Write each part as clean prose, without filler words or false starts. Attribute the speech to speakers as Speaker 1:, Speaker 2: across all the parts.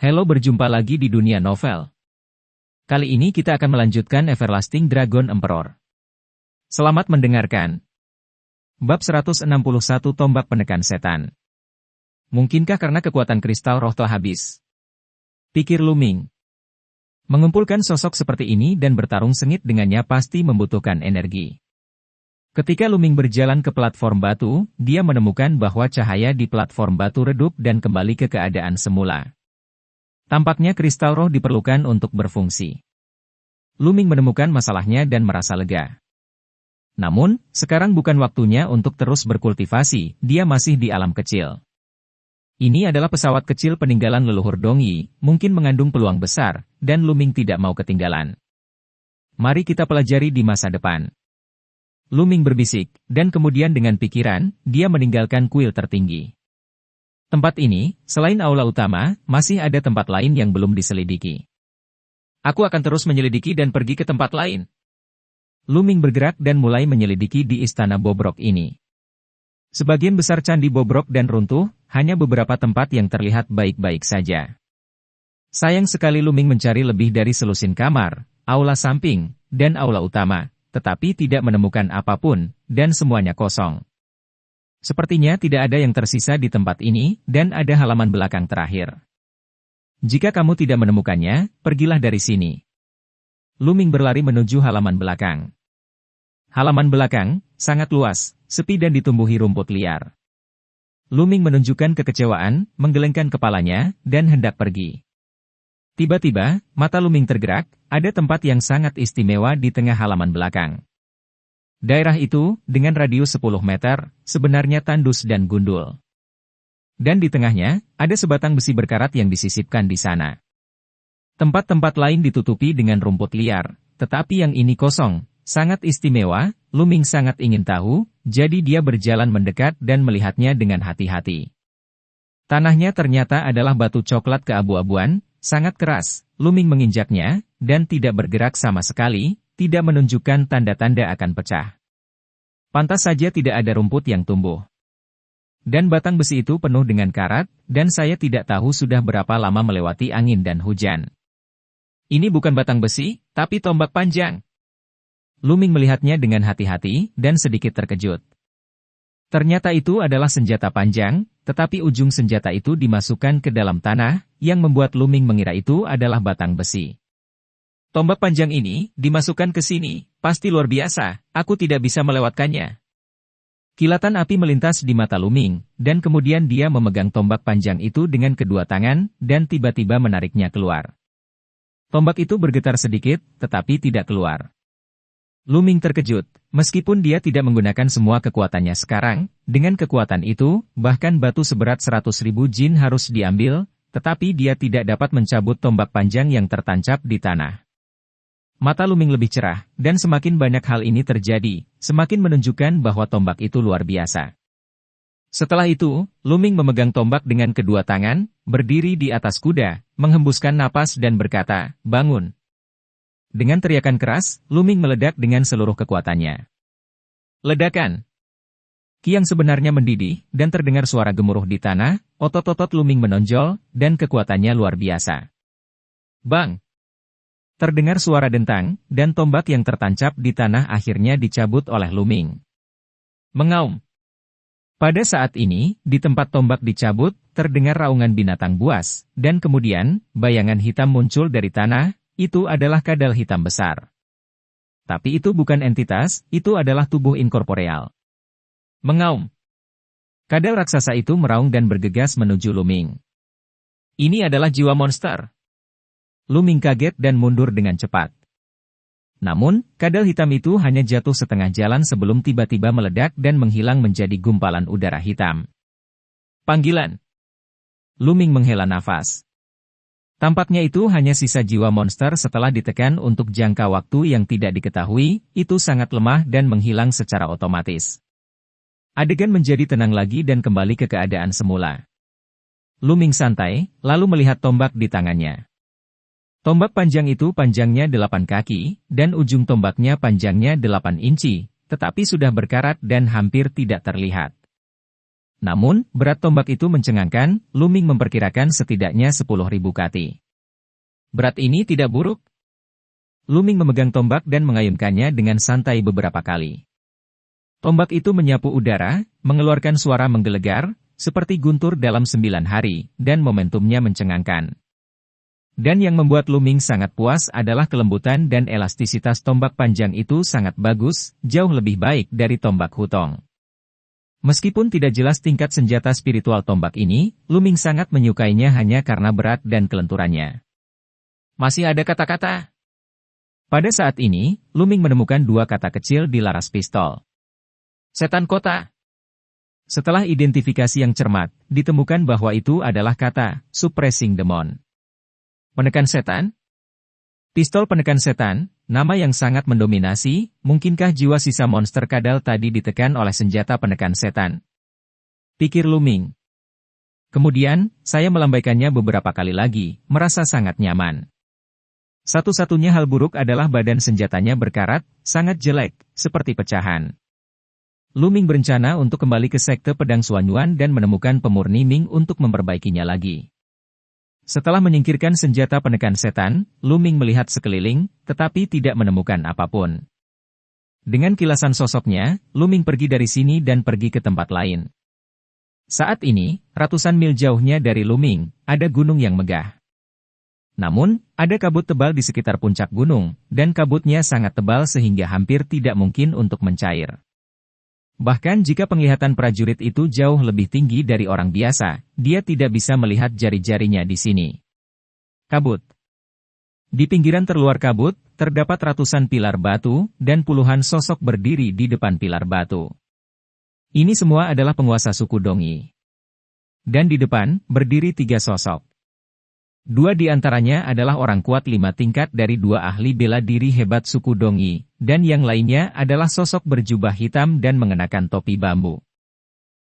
Speaker 1: Halo, berjumpa lagi di dunia novel. Kali ini kita akan melanjutkan Everlasting Dragon Emperor. Selamat mendengarkan. Bab 161 Tombak Penekan Setan. Mungkinkah karena kekuatan kristal roh telah habis? Pikir Lu Ming. Mengumpulkan sosok seperti ini dan bertarung sengit dengannya pasti membutuhkan energi. Ketika Lu Ming berjalan ke platform batu, dia menemukan bahwa cahaya di platform batu redup dan kembali ke keadaan semula. Tampaknya kristal roh diperlukan untuk berfungsi. Lu Ming menemukan masalahnya dan merasa lega. Namun, sekarang bukan waktunya untuk terus berkultivasi, dia masih di alam kecil. Ini adalah pesawat kecil peninggalan leluhur Dong Yi, mungkin mengandung peluang besar, dan Lu Ming tidak mau ketinggalan. Mari kita pelajari di masa depan. Lu Ming berbisik, dan kemudian dengan pikiran, dia meninggalkan kuil tertinggi. Tempat ini, selain aula utama, masih ada tempat lain yang belum diselidiki. Aku akan terus menyelidiki dan pergi ke tempat lain. Lu Ming bergerak dan mulai menyelidiki di istana Bobrok ini. Sebagian besar candi Bobrok dan runtuh, hanya beberapa tempat yang terlihat baik-baik saja. Sayang sekali Lu Ming mencari lebih dari selusin kamar, aula samping, dan aula utama, tetapi tidak menemukan apapun, dan semuanya kosong. Sepertinya tidak ada yang tersisa di tempat ini, dan ada halaman belakang terakhir. Jika kamu tidak menemukannya, pergilah dari sini. Lu Ming berlari menuju halaman belakang. Halaman belakang, sangat luas, sepi dan ditumbuhi rumput liar. Lu Ming menunjukkan kekecewaan, menggelengkan kepalanya, dan hendak pergi. Tiba-tiba, mata Lu Ming tergerak, ada tempat yang sangat istimewa di tengah halaman belakang. Daerah itu, dengan radius 10 meter, sebenarnya tandus dan gundul. Dan di tengahnya, ada sebatang besi berkarat yang disisipkan di sana. Tempat-tempat lain ditutupi dengan rumput liar, tetapi yang ini kosong, sangat istimewa. Lu Ming sangat ingin tahu, jadi dia berjalan mendekat dan melihatnya dengan hati-hati. Tanahnya ternyata adalah batu coklat keabu-abuan, sangat keras. Lu Ming menginjaknya, dan tidak bergerak sama sekali, tidak menunjukkan tanda-tanda akan pecah. Pantas saja tidak ada rumput yang tumbuh. Dan batang besi itu penuh dengan karat, dan saya tidak tahu sudah berapa lama melewati angin dan hujan. Ini bukan batang besi, tapi tombak panjang. Lu Ming melihatnya dengan hati-hati, dan sedikit terkejut. Ternyata itu adalah senjata panjang, tetapi ujung senjata itu dimasukkan ke dalam tanah, yang membuat Lu Ming mengira itu adalah batang besi. Tombak panjang ini, dimasukkan ke sini, pasti luar biasa, aku tidak bisa melewatkannya. Kilatan api melintas di mata Lu Ming, dan kemudian dia memegang tombak panjang itu dengan kedua tangan, dan tiba-tiba menariknya keluar. Tombak itu bergetar sedikit, tetapi tidak keluar. Lu Ming terkejut, meskipun dia tidak menggunakan semua kekuatannya sekarang, dengan kekuatan itu, bahkan batu seberat 100.000 jin harus diambil, tetapi dia tidak dapat mencabut tombak panjang yang tertancap di tanah. Mata Lu Ming lebih cerah, dan semakin banyak hal ini terjadi, semakin menunjukkan bahwa tombak itu luar biasa. Setelah itu, Lu Ming memegang tombak dengan kedua tangan, berdiri di atas kuda, menghembuskan napas dan berkata, "Bangun." Dengan teriakan keras, Lu Ming meledak dengan seluruh kekuatannya. Ledakan. Ki yang sebenarnya mendidih, dan terdengar suara gemuruh di tanah, otot-otot Lu Ming menonjol, dan kekuatannya luar biasa. Bang! Terdengar suara dentang, dan tombak yang tertancap di tanah akhirnya dicabut oleh Lu Ming. Mengaum. Pada saat ini, di tempat tombak dicabut, terdengar raungan binatang buas, dan kemudian, bayangan hitam muncul dari tanah, itu adalah kadal hitam besar. Tapi itu bukan entitas, itu adalah tubuh inkorporeal. Mengaum. Kadal raksasa itu meraung dan bergegas menuju Lu Ming. Ini adalah jiwa monster. Lu Ming kaget dan mundur dengan cepat. Namun, kadal hitam itu hanya jatuh setengah jalan sebelum tiba-tiba meledak dan menghilang menjadi gumpalan udara hitam. Panggilan. Lu Ming menghela nafas. Tampaknya itu hanya sisa jiwa monster setelah ditekan untuk jangka waktu yang tidak diketahui, itu sangat lemah dan menghilang secara otomatis. Adegan menjadi tenang lagi dan kembali ke keadaan semula. Lu Ming santai, lalu melihat tombak di tangannya. Tombak panjang itu panjangnya 8 kaki, dan ujung tombaknya panjangnya 8 inci, tetapi sudah berkarat dan hampir tidak terlihat. Namun, berat tombak itu mencengangkan, Luming memperkirakan setidaknya 10.000 kati. Berat ini tidak buruk. Luming memegang tombak dan mengayunkannya dengan santai beberapa kali. Tombak itu menyapu udara, mengeluarkan suara menggelegar, seperti guntur dalam 9 hari, dan momentumnya mencengangkan. Dan yang membuat Luming sangat puas adalah kelembutan dan elastisitas tombak panjang itu sangat bagus, jauh lebih baik dari tombak Hutong. Meskipun tidak jelas tingkat senjata spiritual tombak ini, Luming sangat menyukainya hanya karena berat dan kelenturannya. Masih ada kata-kata. Pada saat ini, Luming menemukan 2 kata kecil di laras pistol. Setan kota. Setelah identifikasi yang cermat, ditemukan bahwa itu adalah kata suppressing demon. Penekan setan? Pistol penekan setan, nama yang sangat mendominasi, mungkinkah jiwa sisa monster kadal tadi ditekan oleh senjata penekan setan? Pikir Luming. Kemudian, saya melambaikannya beberapa kali lagi, merasa sangat nyaman. Satu-satunya hal buruk adalah badan senjatanya berkarat, sangat jelek, seperti pecahan. Luming berencana untuk kembali ke sekte pedang Xuanyuan dan menemukan pemurni Ming untuk memperbaikinya lagi. Setelah menyingkirkan senjata penekan setan, Luming melihat sekeliling, tetapi tidak menemukan apapun. Dengan kilasan sosoknya, Luming pergi dari sini dan pergi ke tempat lain. Saat ini, ratusan mil jauhnya dari Luming, ada gunung yang megah. Namun, ada kabut tebal di sekitar puncak gunung, dan kabutnya sangat tebal sehingga hampir tidak mungkin untuk mencair. Bahkan jika penglihatan prajurit itu jauh lebih tinggi dari orang biasa, dia tidak bisa melihat jari-jarinya di sini. Kabut. Di pinggiran terluar kabut, terdapat ratusan pilar batu, dan puluhan sosok berdiri di depan pilar batu. Ini semua adalah penguasa suku Dongi. Dan di depan, berdiri 3 sosok. 2 di antaranya adalah orang kuat 5 tingkat dari 2 ahli bela diri hebat suku Dongi, dan yang lainnya adalah sosok berjubah hitam dan mengenakan topi bambu.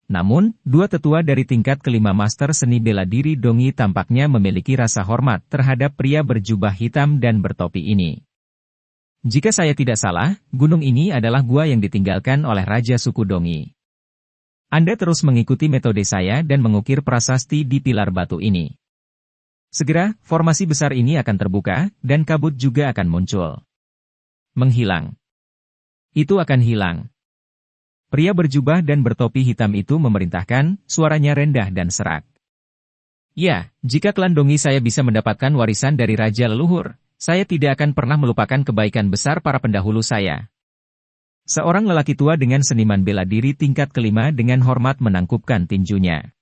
Speaker 1: Namun, 2 tetua dari tingkat kelima master seni bela diri Dongi tampaknya memiliki rasa hormat terhadap pria berjubah hitam dan bertopi ini. Jika saya tidak salah, gunung ini adalah gua yang ditinggalkan oleh Raja suku Dongi. Anda terus mengikuti metode saya dan mengukir prasasti di pilar batu ini. Segera, formasi besar ini akan terbuka, dan kabut juga akan muncul. Menghilang. Itu akan hilang. Pria berjubah dan bertopi hitam itu memerintahkan, suaranya rendah dan serak. Ya, jika klan Dongi saya bisa mendapatkan warisan dari raja leluhur, saya tidak akan pernah melupakan kebaikan besar para pendahulu saya. Seorang lelaki tua dengan seniman bela diri tingkat kelima dengan hormat menangkupkan tinjunya.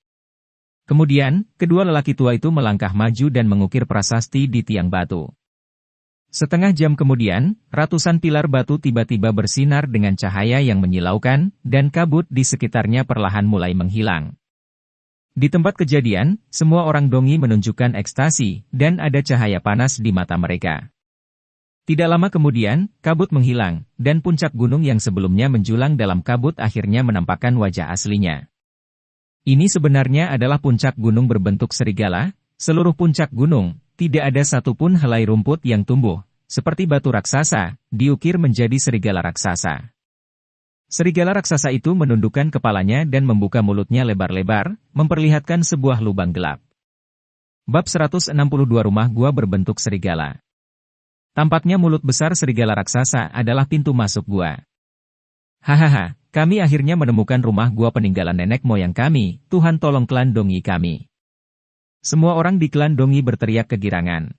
Speaker 1: Kemudian, kedua lelaki tua itu melangkah maju dan mengukir prasasti di tiang batu. Setengah jam kemudian, ratusan pilar batu tiba-tiba bersinar dengan cahaya yang menyilaukan, dan kabut di sekitarnya perlahan mulai menghilang. Di tempat kejadian, semua orang Dongi menunjukkan ekstasi, dan ada cahaya panas di mata mereka. Tidak lama kemudian, kabut menghilang, dan puncak gunung yang sebelumnya menjulang dalam kabut akhirnya menampakkan wajah aslinya. Ini sebenarnya adalah puncak gunung berbentuk serigala. Seluruh puncak gunung, tidak ada satupun helai rumput yang tumbuh, seperti batu raksasa, diukir menjadi serigala raksasa. Serigala raksasa itu menundukkan kepalanya dan membuka mulutnya lebar-lebar, memperlihatkan sebuah lubang gelap. Bab 162 Rumah Gua Berbentuk Serigala. Tampaknya mulut besar serigala raksasa adalah pintu masuk gua. Hahaha, kami akhirnya menemukan rumah gua peninggalan nenek moyang kami, Tuhan tolong klan Dongi kami. Semua orang di klan Dongi berteriak kegirangan.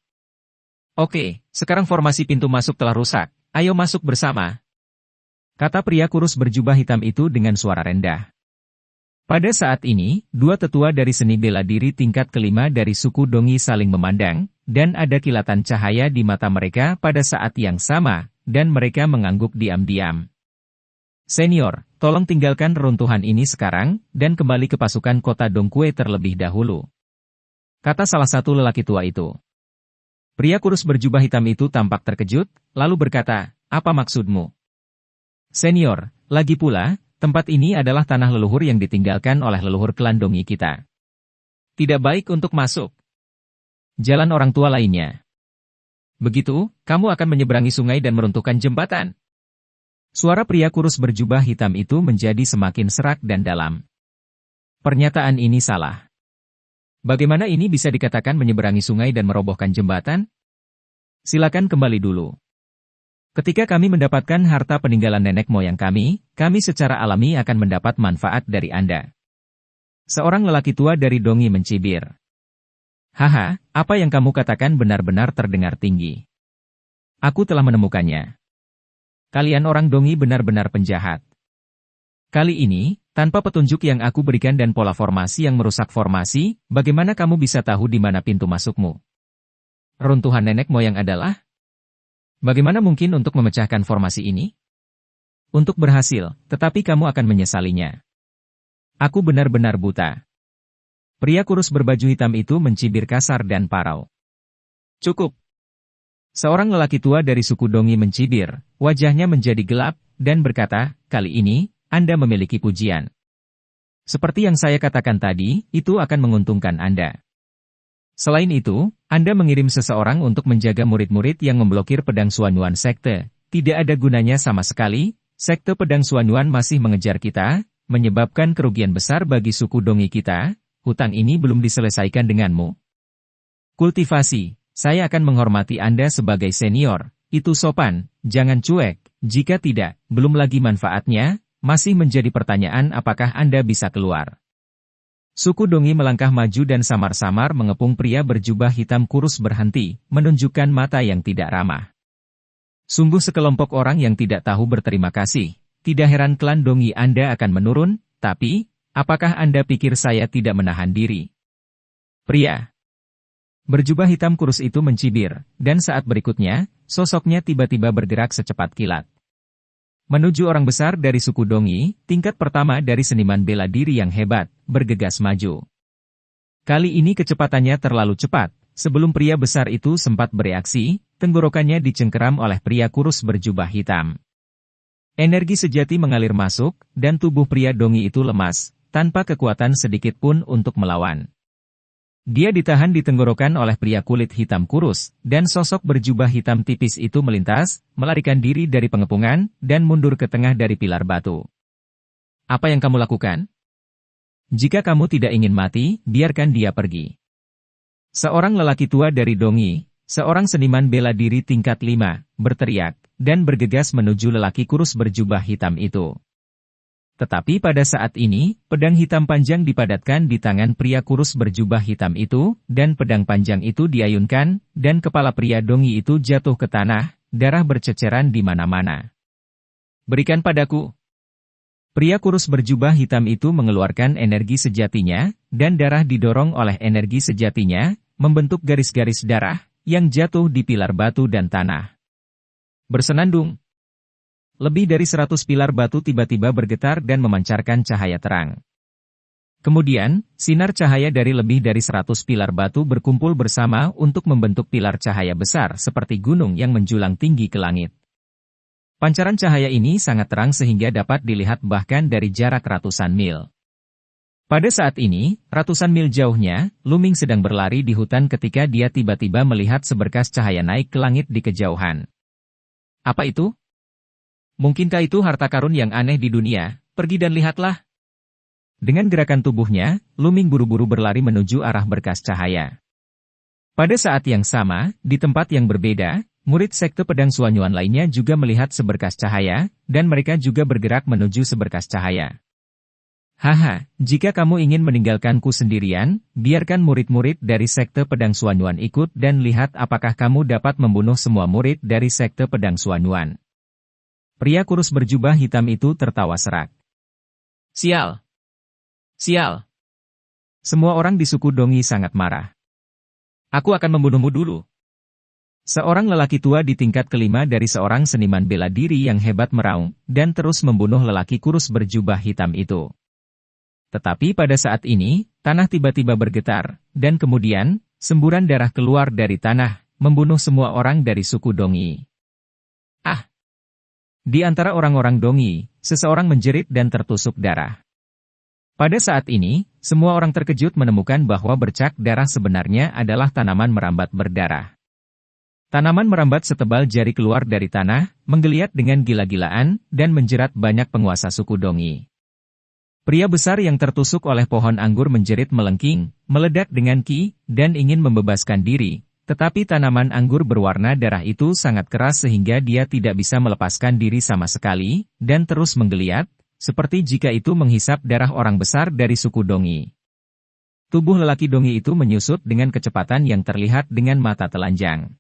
Speaker 1: Oke, sekarang formasi pintu masuk telah rusak, ayo masuk bersama. Kata pria kurus berjubah hitam itu dengan suara rendah. Pada saat ini, 2 tetua dari seni bela diri tingkat kelima dari suku Dongi saling memandang, dan ada kilatan cahaya di mata mereka pada saat yang sama, dan mereka mengangguk diam-diam. Senior, tolong tinggalkan reruntuhan ini sekarang, dan kembali ke pasukan kota Dongkue terlebih dahulu. Kata salah satu lelaki tua itu. Pria kurus berjubah hitam itu tampak terkejut, lalu berkata, apa maksudmu? Senior, lagi pula, tempat ini adalah tanah leluhur yang ditinggalkan oleh leluhur klan Dongi kita. Tidak baik untuk masuk. Jalan orang tua lainnya. Begitu, kamu akan menyeberangi sungai dan meruntuhkan jembatan. Suara pria kurus berjubah hitam itu menjadi semakin serak dan dalam. Pernyataan ini salah. Bagaimana ini bisa dikatakan menyeberangi sungai dan merobohkan jembatan? Silakan kembali dulu. Ketika kami mendapatkan harta peninggalan nenek moyang kami secara alami akan mendapat manfaat dari Anda. Seorang lelaki tua dari Dongi mencibir. Haha, apa yang kamu katakan benar-benar terdengar tinggi. Aku telah menemukannya. Kalian orang Dongi benar-benar penjahat. Kali ini, tanpa petunjuk yang aku berikan dan pola formasi yang merusak formasi, bagaimana kamu bisa tahu di mana pintu masukmu? Runtuhan nenek moyang adalah? Bagaimana mungkin untuk memecahkan formasi ini? Untuk berhasil, tetapi kamu akan menyesalinya. Aku benar-benar buta. Pria kurus berbaju hitam itu mencibir kasar dan parau. Cukup. Seorang lelaki tua dari suku Dongi mencibir, wajahnya menjadi gelap, dan berkata, kali ini, Anda memiliki pujian. Seperti yang saya katakan tadi, itu akan menguntungkan Anda. Selain itu, Anda mengirim seseorang untuk menjaga murid-murid yang memblokir pedang Xuanyuan sekte. Tidak ada gunanya sama sekali, sekte pedang Xuanyuan masih mengejar kita, menyebabkan kerugian besar bagi suku Dongi kita. Hutang ini belum diselesaikan denganmu. Kultivasi, saya akan menghormati Anda sebagai senior, itu sopan, jangan cuek, jika tidak, belum lagi manfaatnya. Masih menjadi pertanyaan apakah Anda bisa keluar. Suku Dongi melangkah maju dan samar-samar mengepung pria berjubah hitam kurus berhenti, menunjukkan mata yang tidak ramah. Sungguh sekelompok orang yang tidak tahu berterima kasih. Tidak heran klan Dongi Anda akan menurun, tapi, apakah Anda pikir saya tidak menahan diri? Pria berjubah hitam kurus itu mencibir, dan saat berikutnya, sosoknya tiba-tiba bergerak secepat kilat. Menuju orang besar dari suku Dongi, tingkat pertama dari seniman bela diri yang hebat, bergegas maju. Kali ini kecepatannya terlalu cepat, sebelum pria besar itu sempat bereaksi, tenggorokannya dicengkeram oleh pria kurus berjubah hitam. Energi sejati mengalir masuk, dan tubuh pria Dongi itu lemas, tanpa kekuatan sedikit pun untuk melawan. Dia ditahan di tenggorokan oleh pria kulit hitam kurus, dan sosok berjubah hitam tipis itu melintas, melarikan diri dari pengepungan, dan mundur ke tengah dari pilar batu. Apa yang kamu lakukan? Jika kamu tidak ingin mati, biarkan dia pergi. Seorang lelaki tua dari Dongi, seorang seniman bela diri tingkat 5, berteriak, dan bergegas menuju lelaki kurus berjubah hitam itu. Tetapi pada saat ini, pedang hitam panjang dipadatkan di tangan pria kurus berjubah hitam itu, dan pedang panjang itu diayunkan, dan kepala pria Dongi itu jatuh ke tanah, darah berceceran di mana-mana. Berikan padaku. Pria kurus berjubah hitam itu mengeluarkan energi sejatinya, dan darah didorong oleh energi sejatinya, membentuk garis-garis darah, yang jatuh di pilar batu dan tanah. Bersenandung. Lebih dari 100 pilar batu tiba-tiba bergetar dan memancarkan cahaya terang. Kemudian, sinar cahaya dari lebih dari 100 pilar batu berkumpul bersama untuk membentuk pilar cahaya besar seperti gunung yang menjulang tinggi ke langit. Pancaran cahaya ini sangat terang sehingga dapat dilihat bahkan dari jarak ratusan mil. Pada saat ini, ratusan mil jauhnya, Luming sedang berlari di hutan ketika dia tiba-tiba melihat seberkas cahaya naik ke langit di kejauhan. Apa itu? Mungkinkah itu harta karun yang aneh di dunia? Pergi dan lihatlah. Dengan gerakan tubuhnya, Luming buru-buru berlari menuju arah berkas cahaya. Pada saat yang sama, di tempat yang berbeda, murid sekte pedang Xuanyuan lainnya juga melihat seberkas cahaya, dan mereka juga bergerak menuju seberkas cahaya. Haha, jika kamu ingin meninggalkanku sendirian, biarkan murid-murid dari sekte pedang Xuanyuan ikut dan lihat apakah kamu dapat membunuh semua murid dari sekte pedang Xuanyuan. Pria kurus berjubah hitam itu tertawa serak. Sial! Sial! Semua orang di suku Dongi sangat marah. Aku akan membunuhmu dulu. Seorang lelaki tua di tingkat kelima dari seorang seniman bela diri yang hebat meraung, dan terus membunuh lelaki kurus berjubah hitam itu. Tetapi pada saat ini, tanah tiba-tiba bergetar, dan kemudian, semburan darah keluar dari tanah, membunuh semua orang dari suku Dongi. Ah! Di antara orang-orang Dongi, seseorang menjerit dan tertusuk darah. Pada saat ini, semua orang terkejut menemukan bahwa bercak darah sebenarnya adalah tanaman merambat berdarah. Tanaman merambat setebal jari keluar dari tanah, menggeliat dengan gila-gilaan, dan menjerat banyak penguasa suku Dongi. Pria besar yang tertusuk oleh pohon anggur menjerit melengking, meledak dengan ki, dan ingin membebaskan diri. Tetapi tanaman anggur berwarna darah itu sangat keras sehingga dia tidak bisa melepaskan diri sama sekali, dan terus menggeliat, seperti jika itu menghisap darah orang besar dari suku Dongi. Tubuh lelaki Dongi itu menyusut dengan kecepatan yang terlihat dengan mata telanjang.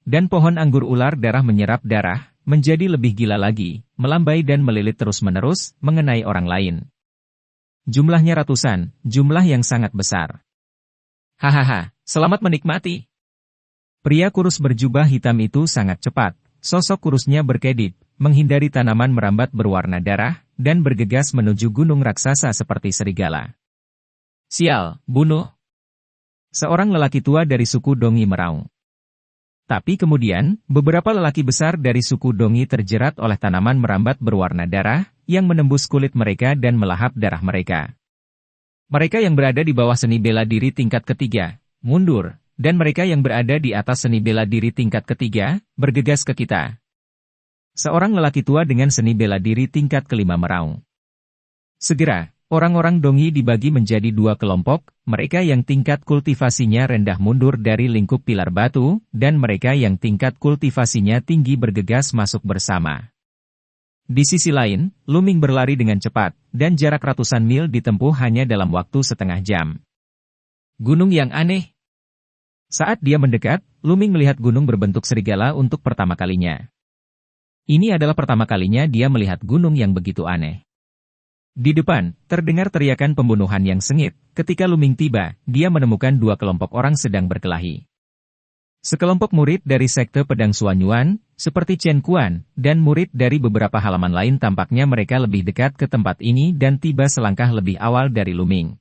Speaker 1: Dan pohon anggur ular darah menyerap darah, menjadi lebih gila lagi, melambai dan melilit terus-menerus, mengenai orang lain. Jumlahnya ratusan, jumlah yang sangat besar. Hahaha, selamat menikmati. Pria kurus berjubah hitam itu sangat cepat, sosok kurusnya berkedip, menghindari tanaman merambat berwarna darah, dan bergegas menuju gunung raksasa seperti serigala. Sial, bunuh! Seorang lelaki tua dari suku Dongi meraung. Tapi kemudian, beberapa lelaki besar dari suku Dongi terjerat oleh tanaman merambat berwarna darah, yang menembus kulit mereka dan melahap darah mereka. Mereka yang berada di bawah seni bela diri tingkat ketiga, mundur, dan mereka yang berada di atas seni bela diri tingkat ketiga, bergegas ke kita. Seorang lelaki tua dengan seni bela diri tingkat kelima meraung. Segera, orang-orang Dongi dibagi menjadi dua kelompok, mereka yang tingkat kultivasinya rendah mundur dari lingkup pilar batu, dan mereka yang tingkat kultivasinya tinggi bergegas masuk bersama. Di sisi lain, Luming berlari dengan cepat, dan jarak ratusan mil ditempuh hanya dalam waktu setengah jam. Gunung yang aneh. Saat dia mendekat, Luming melihat gunung berbentuk serigala untuk pertama kalinya. Ini adalah pertama kalinya dia melihat gunung yang begitu aneh. Di depan, terdengar teriakan pembunuhan yang sengit. Ketika Luming tiba, dia menemukan dua kelompok orang sedang berkelahi. Sekelompok murid dari sekte pedang Suanyuan, seperti Chen Kuan, dan murid dari beberapa halaman lain tampaknya mereka lebih dekat ke tempat ini dan tiba selangkah lebih awal dari Luming.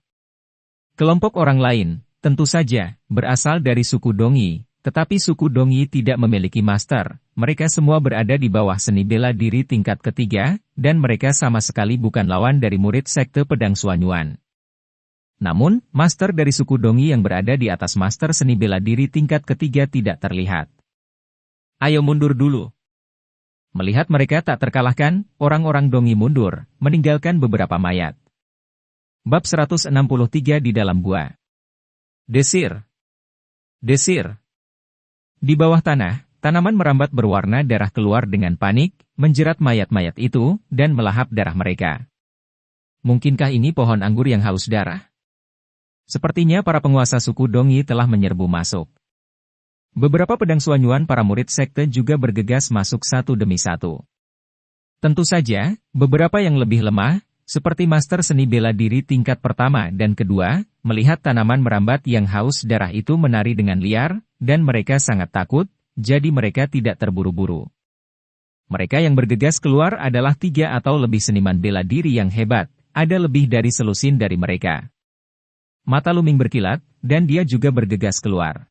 Speaker 1: Kelompok orang lain, tentu saja, berasal dari suku Dongi, tetapi suku Dongi tidak memiliki master, mereka semua berada di bawah seni bela diri tingkat ketiga, dan mereka sama sekali bukan lawan dari murid sekte pedang Suanyuan. Namun, master dari suku Dongi yang berada di atas master seni bela diri tingkat ketiga tidak terlihat. Ayo mundur dulu. Melihat mereka tak terkalahkan, orang-orang Dongi mundur, meninggalkan beberapa mayat. Bab 163 di dalam gua. Desir. Desir. Di bawah tanah, tanaman merambat berwarna darah keluar dengan panik, menjerat mayat-mayat itu, dan melahap darah mereka. Mungkinkah ini pohon anggur yang haus darah? Sepertinya para penguasa suku Dongi telah menyerbu masuk. Beberapa pedang Suanyuan para murid sekte juga bergegas masuk satu demi satu. Tentu saja, beberapa yang lebih lemah, seperti master seni bela diri tingkat pertama dan kedua, melihat tanaman merambat yang haus darah itu menari dengan liar, dan mereka sangat takut, jadi mereka tidak terburu-buru. Mereka yang bergegas keluar adalah 3 atau lebih seniman bela diri yang hebat, ada lebih dari selusin dari mereka. Mata Luming berkilat, dan dia juga bergegas keluar.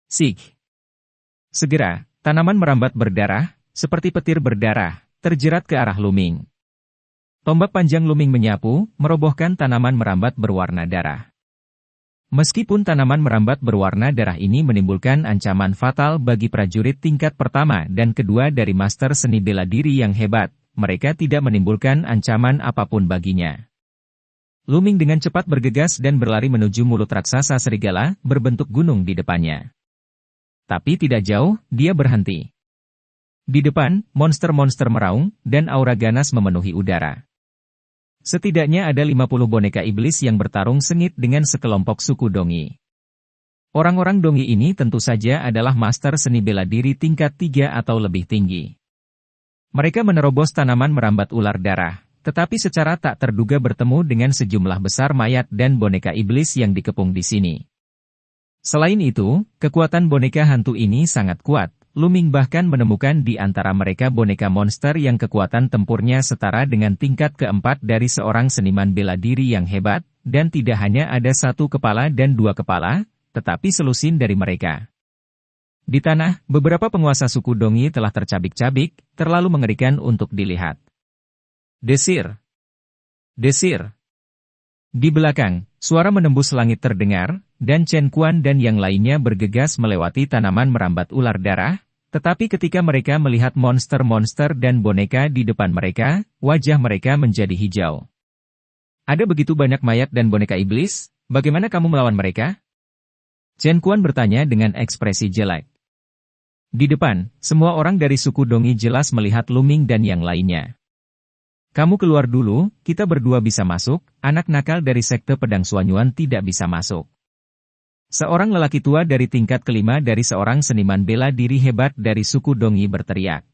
Speaker 1: Sik. Segera, tanaman merambat berdarah, seperti petir berdarah, terjerat ke arah Luming. Tombak panjang Luming menyapu, merobohkan tanaman merambat berwarna darah. Meskipun tanaman merambat berwarna darah ini menimbulkan ancaman fatal bagi prajurit tingkat pertama dan kedua dari master seni bela diri yang hebat, mereka tidak menimbulkan ancaman apapun baginya. Luming dengan cepat bergegas dan berlari menuju mulut raksasa serigala, berbentuk gunung di depannya. Tapi tidak jauh, dia berhenti. Di depan, monster-monster meraung, dan aura ganas memenuhi udara. Setidaknya ada 50 boneka iblis yang bertarung sengit dengan sekelompok suku Dongi. Orang-orang Dongi ini tentu saja adalah master seni bela diri tingkat 3 atau lebih tinggi. Mereka menerobos tanaman merambat ular darah, tetapi secara tak terduga bertemu dengan sejumlah besar mayat dan boneka iblis yang dikepung di sini. Selain itu, kekuatan boneka hantu ini sangat kuat. Luming bahkan menemukan di antara mereka boneka monster yang kekuatan tempurnya setara dengan tingkat keempat dari seorang seniman bela diri yang hebat, dan tidak hanya ada 1 kepala dan 2 kepala, tetapi selusin dari mereka. Di tanah, beberapa penguasa suku Dongi telah tercabik-cabik, terlalu mengerikan untuk dilihat. Desir. Desir. Di belakang, suara menembus langit terdengar, dan Chen Kuan dan yang lainnya bergegas melewati tanaman merambat ular darah, tetapi ketika mereka melihat monster-monster dan boneka di depan mereka, wajah mereka menjadi hijau. Ada begitu banyak mayat dan boneka iblis, bagaimana kamu melawan mereka? Chen Kuan bertanya dengan ekspresi jelek. Di depan, semua orang dari suku Dongi jelas melihat Luming dan yang lainnya. Kamu keluar dulu, kita berdua bisa masuk, anak nakal dari sekte pedang Suanyuan tidak bisa masuk. Seorang lelaki tua dari tingkat kelima dari seorang seniman bela diri hebat dari suku Dongi berteriak.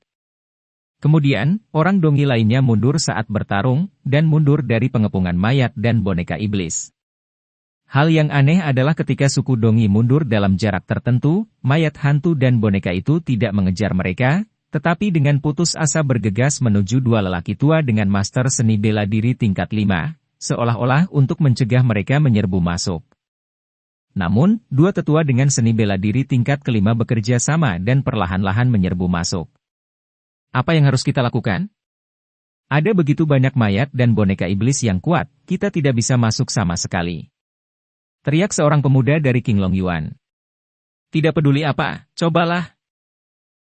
Speaker 1: Kemudian, orang Dongi lainnya mundur saat bertarung, dan mundur dari pengepungan mayat dan boneka iblis. Hal yang aneh adalah ketika suku Dongi mundur dalam jarak tertentu, mayat hantu dan boneka itu tidak mengejar mereka, tetapi dengan putus asa bergegas menuju dua lelaki tua dengan master seni bela diri tingkat 5, seolah-olah untuk mencegah mereka menyerbu masuk. Namun, dua tetua dengan seni bela diri tingkat kelima bekerja sama dan perlahan-lahan menyerbu masuk. Apa yang harus kita lakukan? Ada begitu banyak mayat dan boneka iblis yang kuat, kita tidak bisa masuk sama sekali. Teriak seorang pemuda dari King Long Yuan. Tidak peduli apa, cobalah.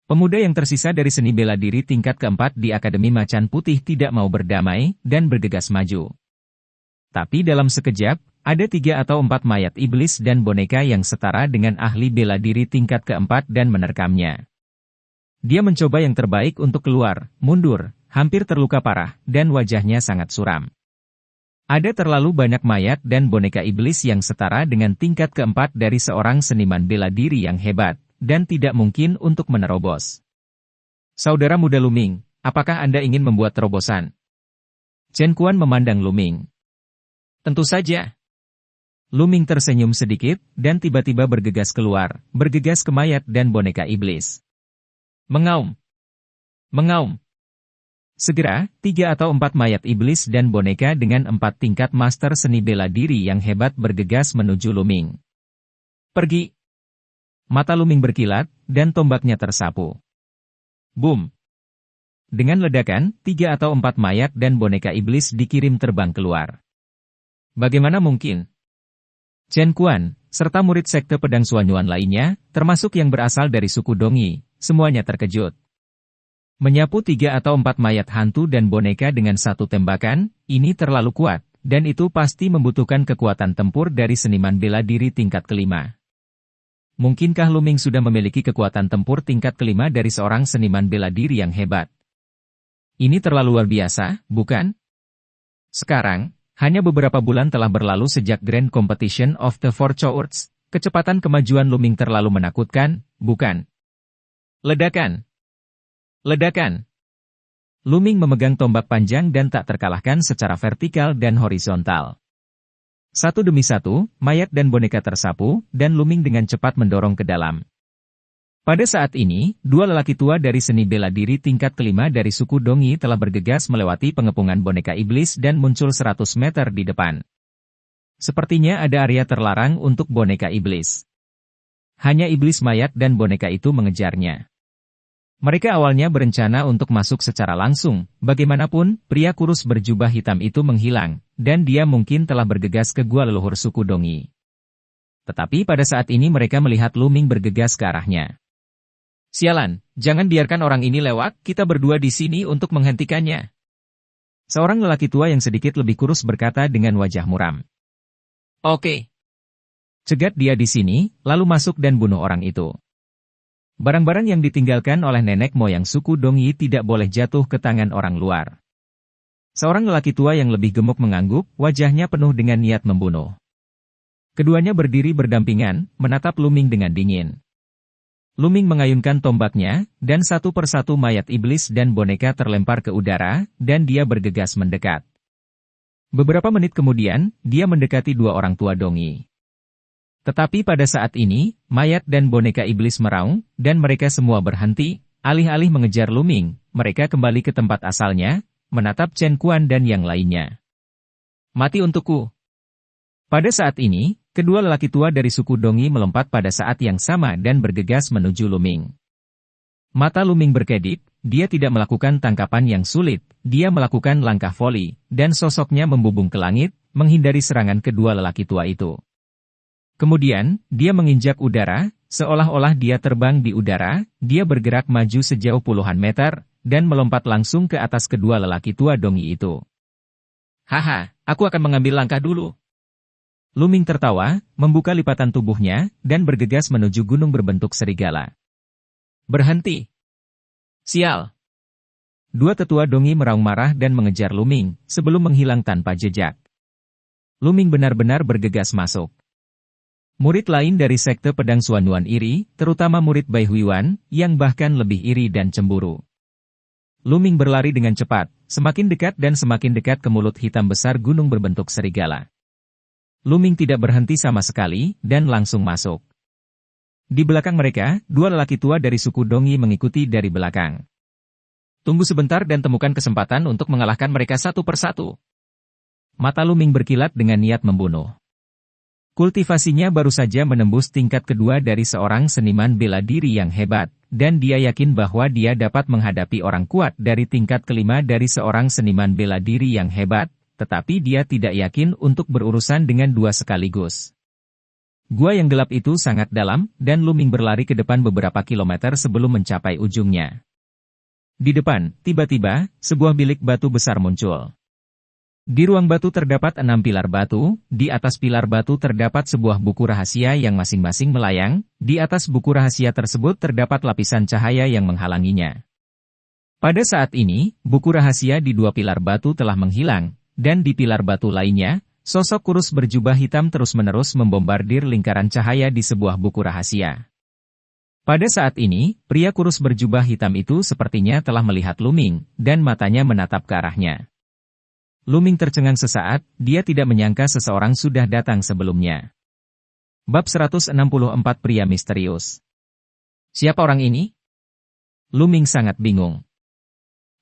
Speaker 1: Pemuda yang tersisa dari seni bela diri tingkat keempat di Akademi Macan Putih tidak mau berdamai, dan bergegas maju. Tapi dalam sekejap, ada 3 atau 4 mayat iblis dan boneka yang setara dengan ahli bela diri tingkat keempat dan menerkamnya. Dia mencoba yang terbaik untuk keluar, mundur, hampir terluka parah, dan wajahnya sangat suram. Ada terlalu banyak mayat dan boneka iblis yang setara dengan tingkat keempat dari seorang seniman bela diri yang hebat, dan tidak mungkin untuk menerobos. Saudara muda Luming, apakah Anda ingin membuat terobosan? Chen Kuan memandang Luming. Tentu saja. Luming tersenyum sedikit, dan tiba-tiba bergegas keluar, bergegas ke mayat dan boneka iblis. Mengaum. Mengaum. Segera, 3 atau 4 mayat iblis dan boneka dengan 4 tingkat master seni bela diri yang hebat bergegas menuju Luming. Pergi. Mata Luming berkilat, dan tombaknya tersapu. Boom. Dengan ledakan, 3 atau 4 mayat dan boneka iblis dikirim terbang keluar. Bagaimana mungkin? Chen Kuan, serta murid sekte pedang Suanyuan lainnya, termasuk yang berasal dari suku Dongi, semuanya terkejut. Menyapu 3 atau 4 mayat hantu dan boneka dengan satu tembakan, ini terlalu kuat, dan itu pasti membutuhkan kekuatan tempur dari seniman bela diri tingkat kelima. Mungkinkah Luming sudah memiliki kekuatan tempur tingkat kelima dari seorang seniman bela diri yang hebat? Ini terlalu luar biasa, bukan? Sekarang, hanya beberapa bulan telah berlalu sejak Grand Competition of the Four Swords, kecepatan kemajuan Luming terlalu menakutkan, bukan? Ledakan! Ledakan! Luming memegang tombak panjang dan tak terkalahkan secara vertikal dan horizontal. Satu demi satu, mayat dan boneka tersapu, dan Luming dengan cepat mendorong ke dalam. Pada saat ini, 2 lelaki tua dari seni bela diri tingkat kelima dari suku Dongi telah bergegas melewati pengepungan boneka iblis dan muncul 100 meter di depan. Sepertinya ada area terlarang untuk boneka iblis. Hanya iblis mayat dan boneka itu mengejarnya. Mereka awalnya berencana untuk masuk secara langsung, bagaimanapun, pria kurus berjubah hitam itu menghilang, dan dia mungkin telah bergegas ke gua leluhur suku Dongi. Tetapi pada saat ini mereka melihat Luming bergegas ke arahnya. Sialan, jangan biarkan orang ini lewat, kita berdua di sini untuk menghentikannya. Seorang lelaki tua yang sedikit lebih kurus berkata dengan wajah muram. Oke. Cegat dia di sini, lalu masuk dan bunuh orang itu. Barang-barang yang ditinggalkan oleh nenek moyang suku Dongi tidak boleh jatuh ke tangan orang luar. Seorang lelaki tua yang lebih gemuk mengangguk, wajahnya penuh dengan niat membunuh. Keduanya berdiri berdampingan, menatap Luming dengan dingin. Luming mengayunkan tombaknya, dan satu persatu mayat iblis dan boneka terlempar ke udara, dan dia bergegas mendekat. Beberapa menit kemudian, dia mendekati 2 orang tua Dongi. Tetapi pada saat ini, mayat dan boneka iblis meraung, dan mereka semua berhenti, alih-alih mengejar Luming, mereka kembali ke tempat asalnya, menatap Chen Kuan dan yang lainnya. Mati untukku. Pada saat ini, kedua lelaki tua dari suku Dongi melompat pada saat yang sama dan bergegas menuju Luming. Mata Luming berkedip, dia tidak melakukan tangkapan yang sulit, dia melakukan langkah voli, dan sosoknya membubung ke langit, menghindari serangan kedua lelaki tua itu. Kemudian, dia menginjak udara, seolah-olah dia terbang di udara, dia bergerak maju sejauh puluhan meter, dan melompat langsung ke atas kedua lelaki tua Dongi itu. Haha, Aku akan mengambil langkah dulu. Luming tertawa, membuka lipatan tubuhnya, dan bergegas menuju gunung berbentuk serigala. Berhenti. Sial. Dua tetua dongi meraung marah dan mengejar Luming, sebelum menghilang tanpa jejak. Luming benar-benar bergegas masuk. Murid lain dari sekte pedang Xuanyuan iri, terutama murid Bai Huiwan, yang bahkan lebih iri dan cemburu. Luming berlari dengan cepat, semakin dekat dan semakin dekat ke mulut hitam besar gunung berbentuk serigala. Luming tidak berhenti sama sekali, dan langsung masuk. Di belakang mereka, dua lelaki tua dari suku Dongi mengikuti dari belakang. Tunggu sebentar dan temukan kesempatan untuk mengalahkan mereka satu persatu. Mata Luming berkilat dengan niat membunuh. Kultivasinya baru saja menembus tingkat kedua dari seorang seniman bela diri yang hebat, dan dia yakin bahwa dia dapat menghadapi orang kuat dari tingkat kelima dari seorang seniman bela diri yang hebat. Tetapi dia tidak yakin untuk berurusan dengan dua sekaligus. Gua yang gelap itu sangat dalam, dan Luming berlari ke depan beberapa kilometer sebelum mencapai ujungnya. Di depan, tiba-tiba, sebuah bilik batu besar muncul. Di ruang batu terdapat 6 pilar batu, di atas pilar batu terdapat sebuah buku rahasia yang masing-masing melayang, di atas buku rahasia tersebut terdapat lapisan cahaya yang menghalanginya. Pada saat ini, buku rahasia di dua pilar batu telah menghilang, dan di pilar batu lainnya, sosok kurus berjubah hitam terus-menerus membombardir lingkaran cahaya di sebuah buku rahasia. Pada saat ini, pria kurus berjubah hitam itu sepertinya telah melihat Luming, dan matanya menatap ke arahnya. Luming tercengang sesaat, dia tidak menyangka seseorang sudah datang sebelumnya. Bab 164 Pria Misterius. Siapa orang ini? Luming sangat bingung.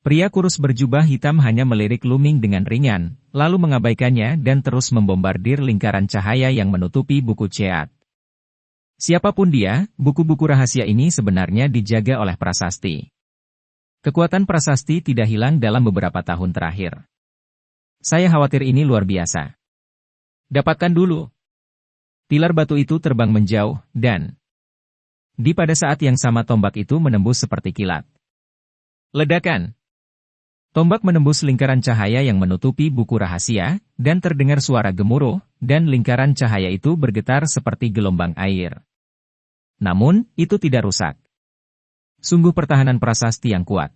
Speaker 1: Pria kurus berjubah hitam hanya melirik Luming dengan ringan, lalu mengabaikannya dan terus membombardir lingkaran cahaya yang menutupi buku ceat. Siapapun dia, buku-buku rahasia ini sebenarnya dijaga oleh prasasti. Kekuatan prasasti tidak hilang dalam beberapa tahun terakhir. Saya khawatir ini luar biasa. Dapatkan dulu. Pilar batu itu terbang menjauh, dan pada saat yang sama tombak itu menembus seperti kilat. Ledakan. Tombak menembus lingkaran cahaya yang menutupi buku rahasia, dan terdengar suara gemuruh, dan lingkaran cahaya itu bergetar seperti gelombang air. Namun, itu tidak rusak. Sungguh pertahanan prasasti yang kuat.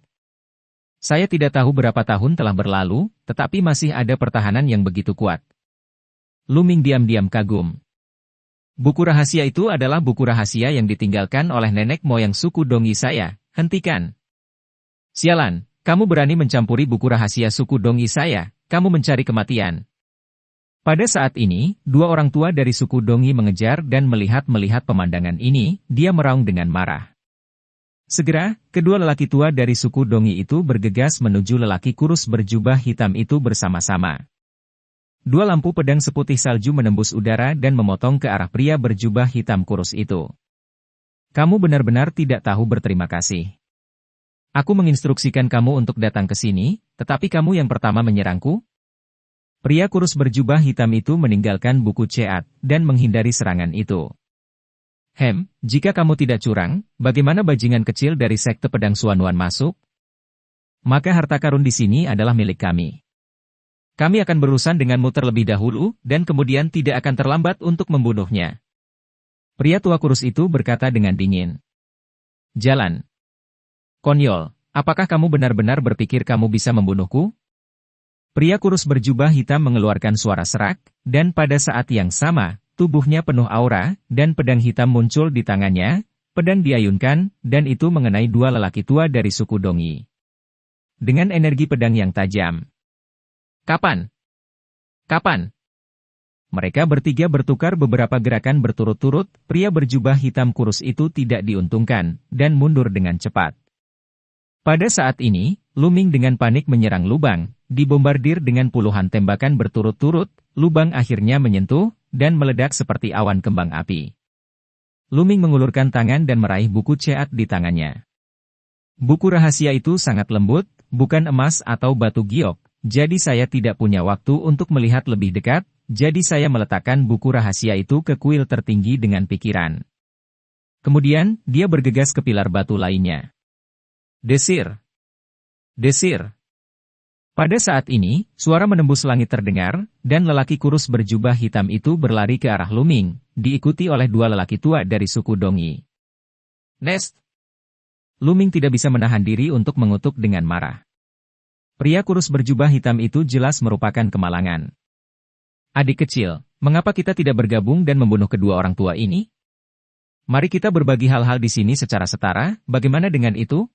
Speaker 1: Saya tidak tahu berapa tahun telah berlalu, tetapi masih ada pertahanan yang begitu kuat. Luming diam-diam kagum. Buku rahasia itu adalah buku rahasia yang ditinggalkan oleh nenek moyang suku Dongi saya. Hentikan. Sialan. Kamu berani mencampuri buku rahasia suku Dongi saya, kamu mencari kematian. Pada saat ini, dua orang tua dari suku Dongi mengejar dan melihat pemandangan ini, dia meraung dengan marah. Segera, kedua lelaki tua dari suku Dongi itu bergegas menuju lelaki kurus berjubah hitam itu bersama-sama. Dua lampu pedang seputih salju menembus udara dan memotong ke arah pria berjubah hitam kurus itu. Kamu benar-benar tidak tahu berterima kasih. Aku menginstruksikan kamu untuk datang ke sini, tetapi kamu yang pertama menyerangku? Pria kurus berjubah hitam itu meninggalkan buku ceat, dan menghindari serangan itu. Jika kamu tidak curang, bagaimana bajingan kecil dari sekte pedang Xuanyuan masuk? Maka harta karun di sini adalah milik kami. Kami akan berurusan denganmu terlebih dahulu, dan kemudian tidak akan terlambat untuk membunuhnya. Pria tua kurus itu berkata dengan dingin. Jalan. Konyol, apakah kamu benar-benar berpikir kamu bisa membunuhku? Pria kurus berjubah hitam mengeluarkan suara serak, dan pada saat yang sama, tubuhnya penuh aura, dan pedang hitam muncul di tangannya, pedang diayunkan, dan itu mengenai dua lelaki tua dari suku Dongi. Dengan energi pedang yang tajam. Kapan? Kapan? Mereka bertiga bertukar beberapa gerakan berturut-turut, pria berjubah hitam kurus itu tidak diuntungkan, dan mundur dengan cepat. Pada saat ini, Luming dengan panik menyerang lubang, dibombardir dengan puluhan tembakan berturut-turut, lubang akhirnya menyentuh, dan meledak seperti awan kembang api. Luming mengulurkan tangan dan meraih buku ceat di tangannya. Buku rahasia itu sangat lembut, bukan emas atau batu giok, jadi saya tidak punya waktu untuk melihat lebih dekat, jadi saya meletakkan buku rahasia itu ke kuil tertinggi dengan pikiran. Kemudian, dia bergegas ke pilar batu lainnya. Desir. Desir. Pada saat ini, suara menembus langit terdengar, dan lelaki kurus berjubah hitam itu berlari ke arah Luming, diikuti oleh dua lelaki tua dari suku Dongi. Nest! Luming tidak bisa menahan diri untuk mengutuk dengan marah. Pria kurus berjubah hitam itu jelas merupakan kemalangan. Adik kecil, mengapa kita tidak bergabung dan membunuh kedua orang tua ini? Mari kita berbagi hal-hal di sini secara setara, bagaimana dengan itu?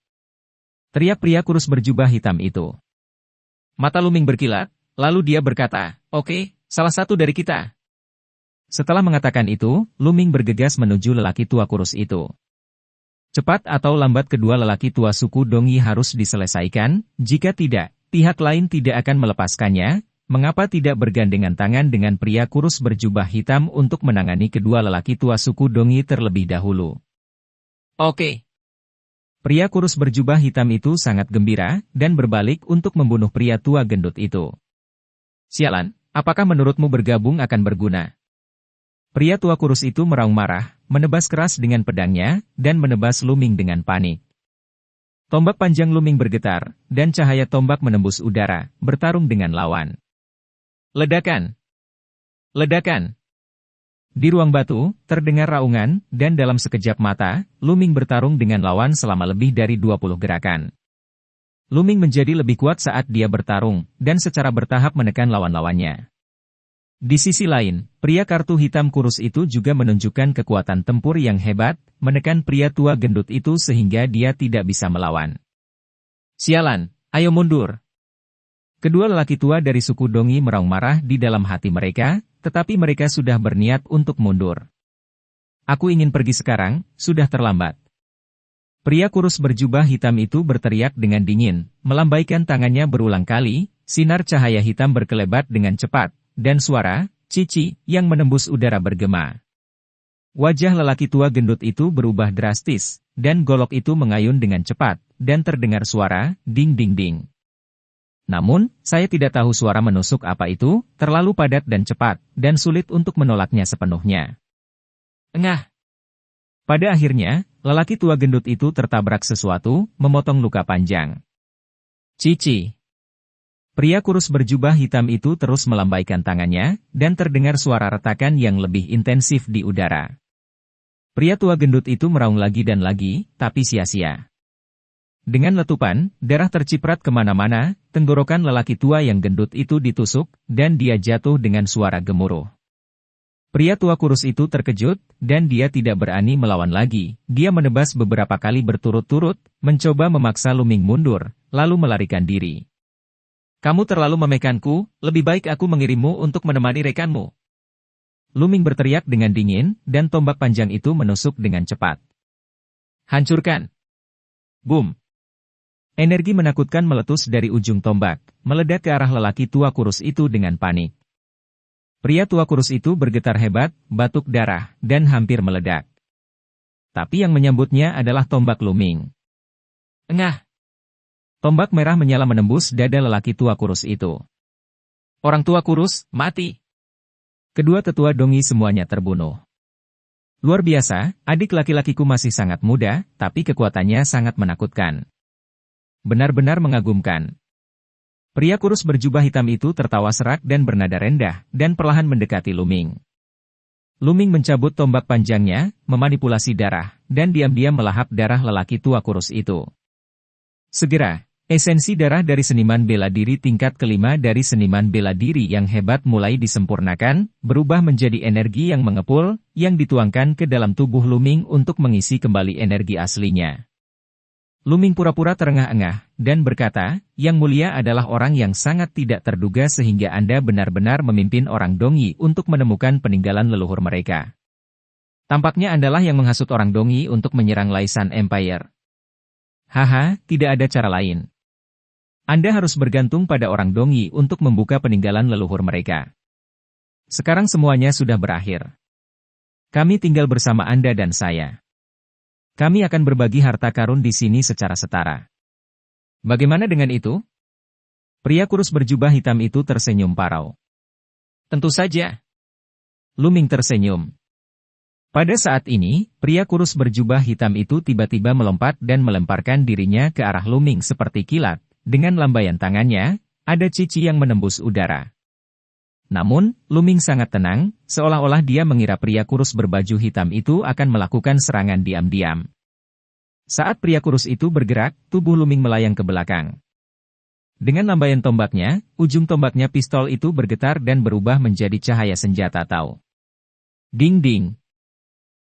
Speaker 1: Teriak pria kurus berjubah hitam itu. Mata Luming berkilat, lalu dia berkata, "Oke, salah satu dari kita." Setelah mengatakan itu, Luming bergegas menuju lelaki tua kurus itu. Cepat atau lambat kedua lelaki tua suku Dongi harus diselesaikan, jika tidak, pihak lain tidak akan melepaskannya. Mengapa tidak bergandengan tangan dengan pria kurus berjubah hitam untuk menangani kedua lelaki tua suku Dongi terlebih dahulu? Oke. Pria kurus berjubah hitam itu sangat gembira, dan berbalik untuk membunuh pria tua gendut itu. Sialan, apakah menurutmu bergabung akan berguna? Pria tua kurus itu meraung marah, menebas keras dengan pedangnya, dan menebas Luming dengan panik. Tombak panjang Luming bergetar, dan cahaya tombak menembus udara, bertarung dengan lawan. Ledakan! Ledakan! Di ruang batu, terdengar raungan, dan dalam sekejap mata, Luming bertarung dengan lawan selama lebih dari 20 gerakan. Luming menjadi lebih kuat saat dia bertarung, dan secara bertahap menekan lawan-lawannya. Di sisi lain, pria kartu hitam kurus itu juga menunjukkan kekuatan tempur yang hebat, menekan pria tua gendut itu sehingga dia tidak bisa melawan. Sialan, ayo mundur! Kedua lelaki tua dari suku Dongi meraung marah di dalam hati mereka, tetapi mereka sudah berniat untuk mundur. Aku ingin pergi sekarang, sudah terlambat. Pria kurus berjubah hitam itu berteriak dengan dingin, melambaikan tangannya berulang kali, sinar cahaya hitam berkelebat dengan cepat, dan suara, cici, yang menembus udara bergema. Wajah lelaki tua gendut itu berubah drastis, dan golok itu mengayun dengan cepat, dan terdengar suara, ding ding ding. Namun, saya tidak tahu suara menusuk apa itu, terlalu padat dan cepat, dan sulit untuk menolaknya sepenuhnya. Engah! Pada akhirnya, lelaki tua gendut itu tertabrak sesuatu, memotong luka panjang. Cici! Pria kurus berjubah hitam itu terus melambaikan tangannya, dan terdengar suara retakan yang lebih intensif di udara. Pria tua gendut itu meraung lagi dan lagi, tapi sia-sia. Dengan letupan, darah terciprat kemana-mana, tenggorokan lelaki tua yang gendut itu ditusuk, dan dia jatuh dengan suara gemuruh. Pria tua kurus itu terkejut, dan dia tidak berani melawan lagi. Dia menebas beberapa kali berturut-turut, mencoba memaksa Luming mundur, lalu melarikan diri. Kamu terlalu memekanku, lebih baik aku mengirimmu untuk menemani rekanmu. Luming berteriak dengan dingin, dan tombak panjang itu menusuk dengan cepat. Hancurkan! Boom! Energi menakutkan meletus dari ujung tombak, meledak ke arah lelaki tua kurus itu dengan panik. Pria tua kurus itu bergetar hebat, batuk darah, dan hampir meledak. Tapi yang menyambutnya adalah tombak Luming. Engah! Tombak merah menyala menembus dada lelaki tua kurus itu. Orang tua kurus, mati! Kedua tetua Dongi semuanya terbunuh. Luar biasa, adik laki-lakiku masih sangat muda, tapi kekuatannya sangat menakutkan. Benar-benar mengagumkan. Pria kurus berjubah hitam itu tertawa serak dan bernada rendah, dan perlahan mendekati Luming. Luming mencabut tombak panjangnya, memanipulasi darah, dan diam-diam melahap darah lelaki tua kurus itu. Segera, esensi darah dari seniman bela diri tingkat kelima dari seniman bela diri yang hebat mulai disempurnakan, berubah menjadi energi yang mengepul, yang dituangkan ke dalam tubuh Luming untuk mengisi kembali energi aslinya. Luming pura-pura terengah-engah, dan berkata, Yang Mulia adalah orang yang sangat tidak terduga sehingga Anda benar-benar memimpin orang Dongi untuk menemukan peninggalan leluhur mereka. Tampaknya Andalah yang menghasut orang Dongi untuk menyerang Laisan Empire. Haha, tidak ada cara lain. Anda harus bergantung pada orang Dongi untuk membuka peninggalan leluhur mereka. Sekarang semuanya sudah berakhir. Kami tinggal bersama Anda dan saya. Kami akan berbagi harta karun di sini secara setara. Bagaimana dengan itu? Pria kurus berjubah hitam itu tersenyum parau. Tentu saja. Luming tersenyum. Pada saat ini, pria kurus berjubah hitam itu tiba-tiba melompat dan melemparkan dirinya ke arah Luming seperti kilat. Dengan lambaian tangannya, Ada cici yang menembus udara. Namun, Luming sangat tenang, seolah-olah dia mengira pria kurus berbaju hitam itu akan melakukan serangan diam-diam. Saat pria kurus itu bergerak, tubuh Luming melayang ke belakang. Dengan lambaian tombaknya, ujung tombaknya pistol itu bergetar dan berubah menjadi cahaya senjata Tau. Ding-ding.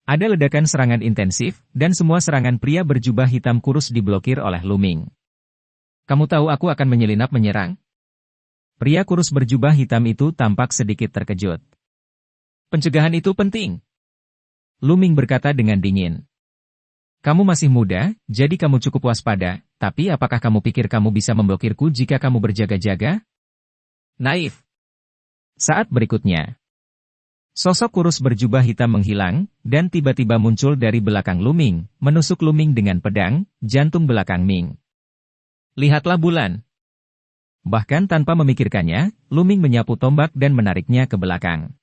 Speaker 1: Ada ledakan serangan intensif, dan semua serangan pria berjubah hitam kurus diblokir oleh Luming. Kamu tahu aku akan menyelinap menyerang? Pria kurus berjubah hitam itu tampak sedikit terkejut. Pencegahan itu penting. Luming berkata dengan dingin. Kamu masih muda, jadi kamu cukup waspada, tapi apakah kamu pikir kamu bisa memblokirku jika kamu berjaga-jaga? Naif. Saat berikutnya, sosok kurus berjubah hitam menghilang, dan tiba-tiba muncul dari belakang Luming, menusuk Luming dengan pedang, jantung belakang Ming. Lihatlah bulan. Bahkan tanpa memikirkannya, Luming menyapu tombak dan menariknya ke belakang.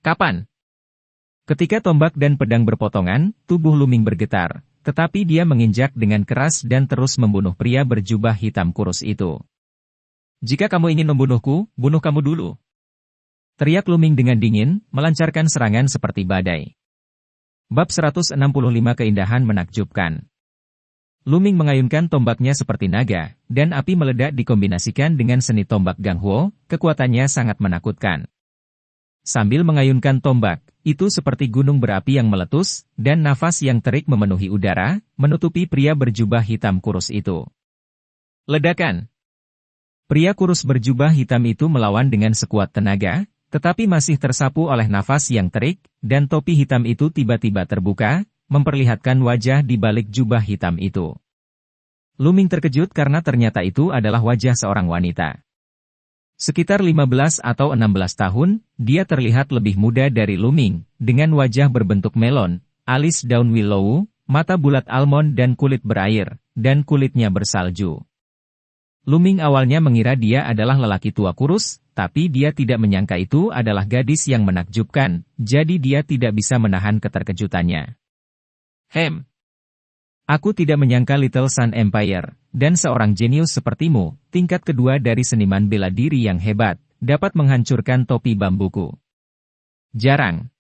Speaker 1: Kapan? Ketika tombak dan pedang berpotongan, tubuh Luming bergetar, tetapi dia menginjak dengan keras dan terus membunuh pria berjubah hitam kurus itu. Jika kamu ingin membunuhku, bunuh kamu dulu. Teriak Luming dengan dingin, melancarkan serangan seperti badai. Bab 165 Keindahan Menakjubkan. Luming mengayunkan tombaknya seperti naga, dan api meledak dikombinasikan dengan seni tombak Ganghuo, kekuatannya sangat menakutkan. Sambil mengayunkan tombak, itu seperti gunung berapi yang meletus, dan nafas yang terik memenuhi udara, menutupi pria berjubah hitam kurus itu. Ledakan. Pria kurus berjubah hitam itu melawan dengan sekuat tenaga, tetapi masih tersapu oleh nafas yang terik, dan topi hitam itu tiba-tiba terbuka, memperlihatkan wajah di balik jubah hitam itu. Luming terkejut karena ternyata itu adalah wajah seorang wanita. Sekitar 15 atau 16 tahun, dia terlihat lebih muda dari Luming, dengan wajah berbentuk melon, alis daun willow, mata bulat almond dan kulit berair, dan kulitnya bersalju. Luming awalnya mengira dia adalah lelaki tua kurus, tapi dia tidak menyangka itu adalah gadis yang menakjubkan, jadi dia tidak bisa menahan keterkejutannya. Aku tidak menyangka Little Sun Empire, dan seorang jenius sepertimu, tingkat kedua dari seniman bela diri yang hebat, dapat menghancurkan topi bambuku. Jarang.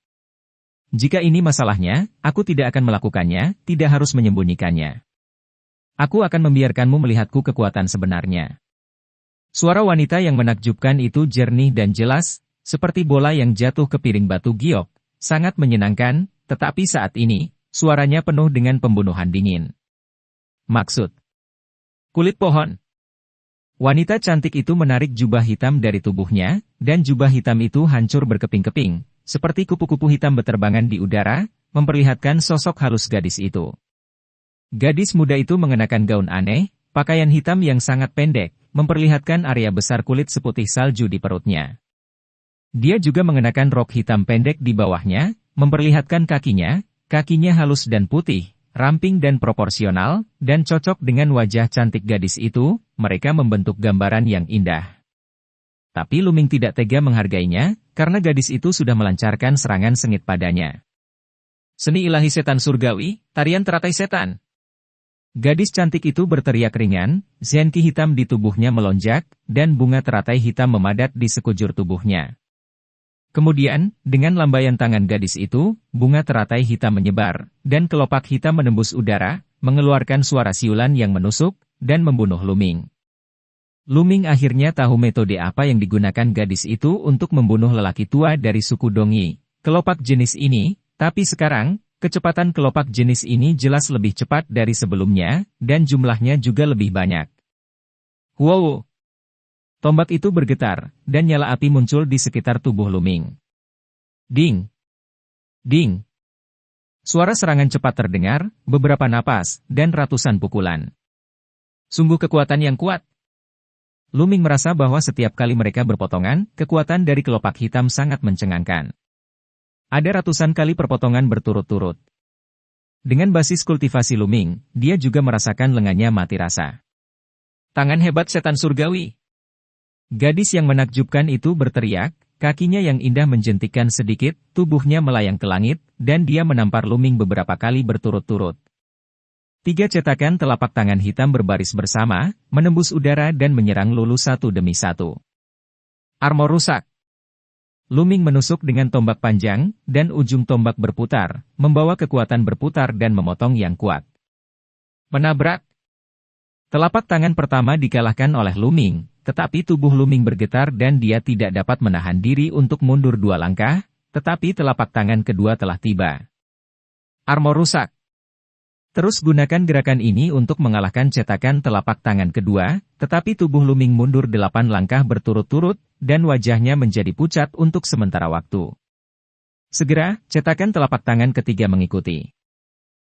Speaker 1: Jika ini masalahnya, aku tidak akan melakukannya, tidak harus menyembunyikannya. Aku akan membiarkanmu melihatku kekuatan sebenarnya. Suara wanita yang menakjubkan itu jernih dan jelas, seperti bola yang jatuh ke piring batu giok, sangat menyenangkan, tetapi saat ini, suaranya penuh dengan pembunuhan dingin. Maksud. Kulit pohon. Wanita cantik itu menarik jubah hitam dari tubuhnya, dan jubah hitam itu hancur berkeping-keping, seperti kupu-kupu hitam beterbangan di udara, memperlihatkan sosok halus gadis itu. Gadis muda itu mengenakan gaun aneh, pakaian hitam yang sangat pendek, memperlihatkan area besar kulit seputih salju di perutnya. Dia juga mengenakan rok hitam pendek di bawahnya, memperlihatkan kakinya halus dan putih, ramping dan proporsional, dan cocok dengan wajah cantik gadis itu, mereka membentuk gambaran yang indah. Tapi Luming tidak tega menghargainya, karena gadis itu sudah melancarkan serangan sengit padanya. Seni ilahi setan surgawi, tarian teratai setan. Gadis cantik itu berteriak ringan, zenki hitam di tubuhnya melonjak, dan bunga teratai hitam memadat di sekujur tubuhnya. Kemudian, dengan lambaian tangan gadis itu, bunga teratai hitam menyebar, dan kelopak hitam menembus udara, mengeluarkan suara siulan yang menusuk, dan membunuh Luming. Luming akhirnya tahu metode apa yang digunakan gadis itu untuk membunuh lelaki tua dari suku Dongyi, kelopak jenis ini, tapi sekarang, kecepatan kelopak jenis ini jelas lebih cepat dari sebelumnya, dan jumlahnya juga lebih banyak. Wow! Tombak itu bergetar, dan nyala api muncul di sekitar tubuh Luming. Ding! Ding! Suara serangan cepat terdengar, beberapa napas, dan ratusan pukulan. Sungguh kekuatan yang kuat. Luming merasa bahwa setiap kali mereka berpotongan, kekuatan dari kelopak hitam sangat mencengangkan. Ada ratusan kali perpotongan berturut-turut. Dengan basis kultivasi Luming, dia juga merasakan lengannya mati rasa. Tangan hebat setan surgawi! Gadis yang menakjubkan itu berteriak, kakinya yang indah menjentikkan sedikit, tubuhnya melayang ke langit, dan dia menampar Luming beberapa kali berturut-turut. Tiga cetakan telapak tangan hitam berbaris bersama, menembus udara dan menyerang Lulu satu demi satu. Armor rusak. Luming menusuk dengan tombak panjang, dan ujung tombak berputar, membawa kekuatan berputar dan memotong yang kuat. Menabrak. Telapak tangan pertama dikalahkan oleh Luming, tetapi tubuh Luming bergetar dan dia tidak dapat menahan diri untuk mundur 2 langkah, tetapi telapak tangan kedua telah tiba. Armor rusak. Terus gunakan gerakan ini untuk mengalahkan cetakan telapak tangan kedua, tetapi tubuh Luming mundur 8 langkah berturut-turut, dan wajahnya menjadi pucat untuk sementara waktu. Segera, cetakan telapak tangan ketiga mengikuti.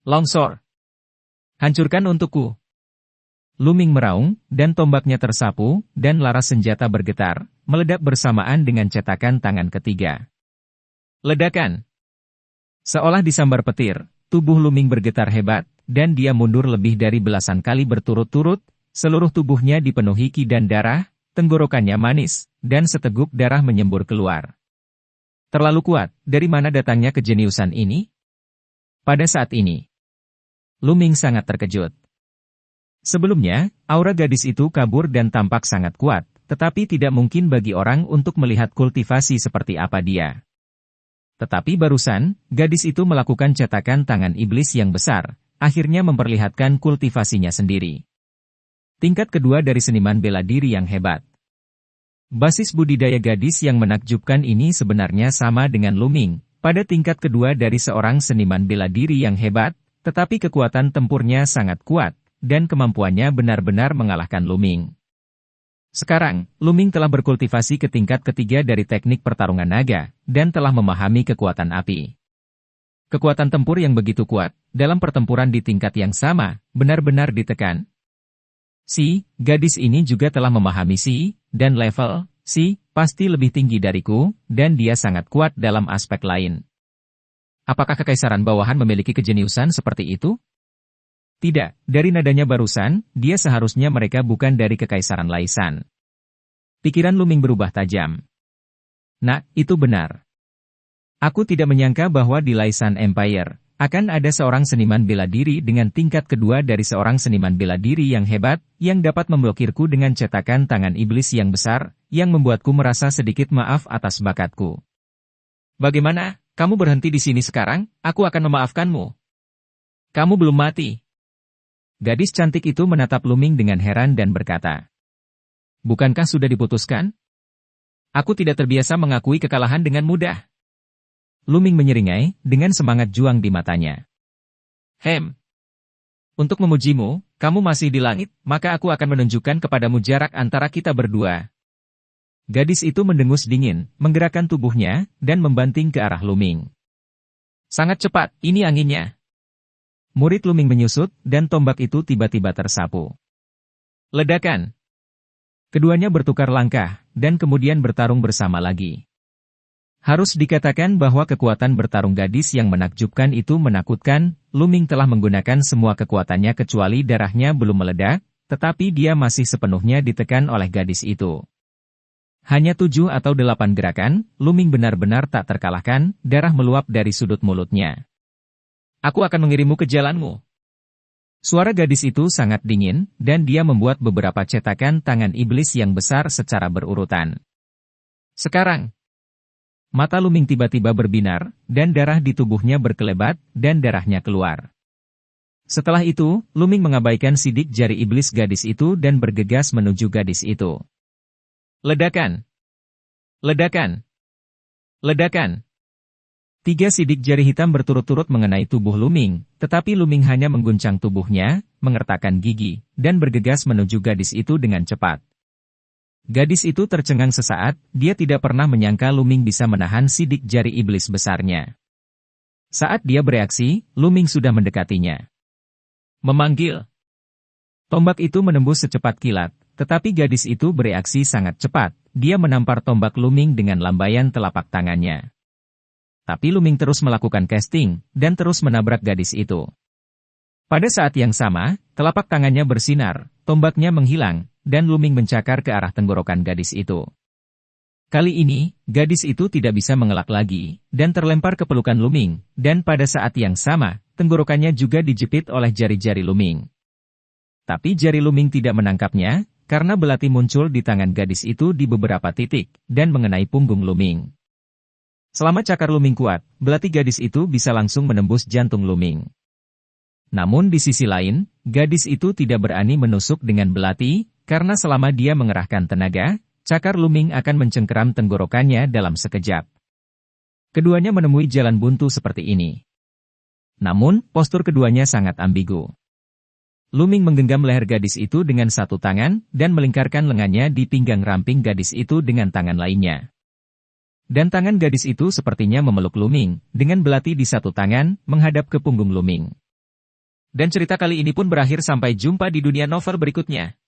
Speaker 1: Longsor. Hancurkan untukku. Luming meraung, dan tombaknya tersapu, dan laras senjata bergetar, meledak bersamaan dengan cetakan tangan ketiga. Ledakan. Seolah disambar petir, tubuh Luming bergetar hebat, dan dia mundur lebih dari belasan kali berturut-turut, seluruh tubuhnya dipenuhi ki dan darah, tenggorokannya manis, dan seteguk darah menyembur keluar. Terlalu kuat, dari mana datangnya kejeniusan ini? Pada saat ini, Luming sangat terkejut. Sebelumnya, aura gadis itu kabur dan tampak sangat kuat, tetapi tidak mungkin bagi orang untuk melihat kultivasi seperti apa dia. Tetapi barusan, gadis itu melakukan cetakan tangan iblis yang besar, akhirnya memperlihatkan kultivasinya sendiri. Tingkat kedua dari seniman bela diri yang hebat. Basis budidaya gadis yang menakjubkan ini sebenarnya sama dengan Luming, pada tingkat kedua dari seorang seniman bela diri yang hebat, tetapi kekuatan tempurnya sangat kuat, dan kemampuannya benar-benar mengalahkan Luming. Sekarang, Luming telah berkultivasi ke tingkat ketiga dari teknik pertarungan naga, dan telah memahami kekuatan api. Kekuatan tempur yang begitu kuat, dalam pertempuran di tingkat yang sama, benar-benar ditekan. Gadis ini juga telah memahami dan level, pasti lebih tinggi dariku, dan dia sangat kuat dalam aspek lain. Apakah kekaisaran bawahan memiliki kejeniusan seperti itu? Tidak, dari nadanya barusan, dia seharusnya mereka bukan dari kekaisaran Laisan. Pikiran Luming berubah tajam. Nah, itu benar. Aku tidak menyangka bahwa di Laisan Empire, akan ada seorang seniman bela diri dengan tingkat kedua dari seorang seniman bela diri yang hebat, yang dapat memblokirku dengan cetakan tangan iblis yang besar, yang membuatku merasa sedikit maaf atas bakatku. Bagaimana, kamu berhenti di sini sekarang? Aku akan memaafkanmu. Kamu belum mati. Gadis cantik itu menatap Luming dengan heran dan berkata, "Bukankah sudah diputuskan? Aku tidak terbiasa mengakui kekalahan dengan mudah." Luming menyeringai, dengan semangat juang di matanya. Untuk memujimu, kamu masih di langit, maka aku akan menunjukkan kepadamu jarak antara kita berdua." Gadis itu mendengus dingin, menggerakkan tubuhnya, dan membanting ke arah Luming. "Sangat cepat, ini anginnya." Murid Luming menyusut, dan tombak itu tiba-tiba tersapu. Ledakan. Keduanya bertukar langkah, dan kemudian bertarung bersama lagi. Harus dikatakan bahwa kekuatan bertarung gadis yang menakjubkan itu menakutkan. Luming telah menggunakan semua kekuatannya kecuali darahnya belum meledak, tetapi dia masih sepenuhnya ditekan oleh gadis itu. Hanya 7 atau 8 gerakan, Luming benar-benar tak terkalahkan, darah meluap dari sudut mulutnya. "Aku akan mengirimu ke jalanmu." Suara gadis itu sangat dingin, dan dia membuat beberapa cetakan tangan iblis yang besar secara berurutan. Sekarang, mata Luming tiba-tiba berbinar, dan darah di tubuhnya berkelebat, dan darahnya keluar. Setelah itu, Luming mengabaikan sidik jari iblis gadis itu dan bergegas menuju gadis itu. Ledakan! Ledakan! Ledakan! 3 sidik jari hitam berturut-turut mengenai tubuh Luming, tetapi Luming hanya mengguncang tubuhnya, mengertakkan gigi, dan bergegas menuju gadis itu dengan cepat. Gadis itu tercengang sesaat, dia tidak pernah menyangka Luming bisa menahan sidik jari iblis besarnya. Saat dia bereaksi, Luming sudah mendekatinya. Memanggil. Tombak itu menembus secepat kilat, tetapi gadis itu bereaksi sangat cepat, dia menampar tombak Luming dengan lambaian telapak tangannya. Tapi Luming terus melakukan casting, dan terus menabrak gadis itu. Pada saat yang sama, telapak tangannya bersinar, tombaknya menghilang, dan Luming mencakar ke arah tenggorokan gadis itu. Kali ini, gadis itu tidak bisa mengelak lagi, dan terlempar ke pelukan Luming, dan pada saat yang sama, tenggorokannya juga dijepit oleh jari-jari Luming. Tapi jari Luming tidak menangkapnya, karena belati muncul di tangan gadis itu di beberapa titik, dan mengenai punggung Luming. Selama cakar Luming kuat, belati gadis itu bisa langsung menembus jantung Luming. Namun di sisi lain, gadis itu tidak berani menusuk dengan belati, karena selama dia mengerahkan tenaga, cakar Luming akan mencengkeram tenggorokannya dalam sekejap. Keduanya menemui jalan buntu seperti ini. Namun, postur keduanya sangat ambigu. Luming menggenggam leher gadis itu dengan satu tangan, dan melingkarkan lengannya di pinggang ramping gadis itu dengan tangan lainnya. Dan tangan gadis itu sepertinya memeluk Luming, dengan belati di satu tangan, menghadap ke punggung Luming. Dan cerita kali ini pun berakhir, sampai jumpa di dunia novel berikutnya.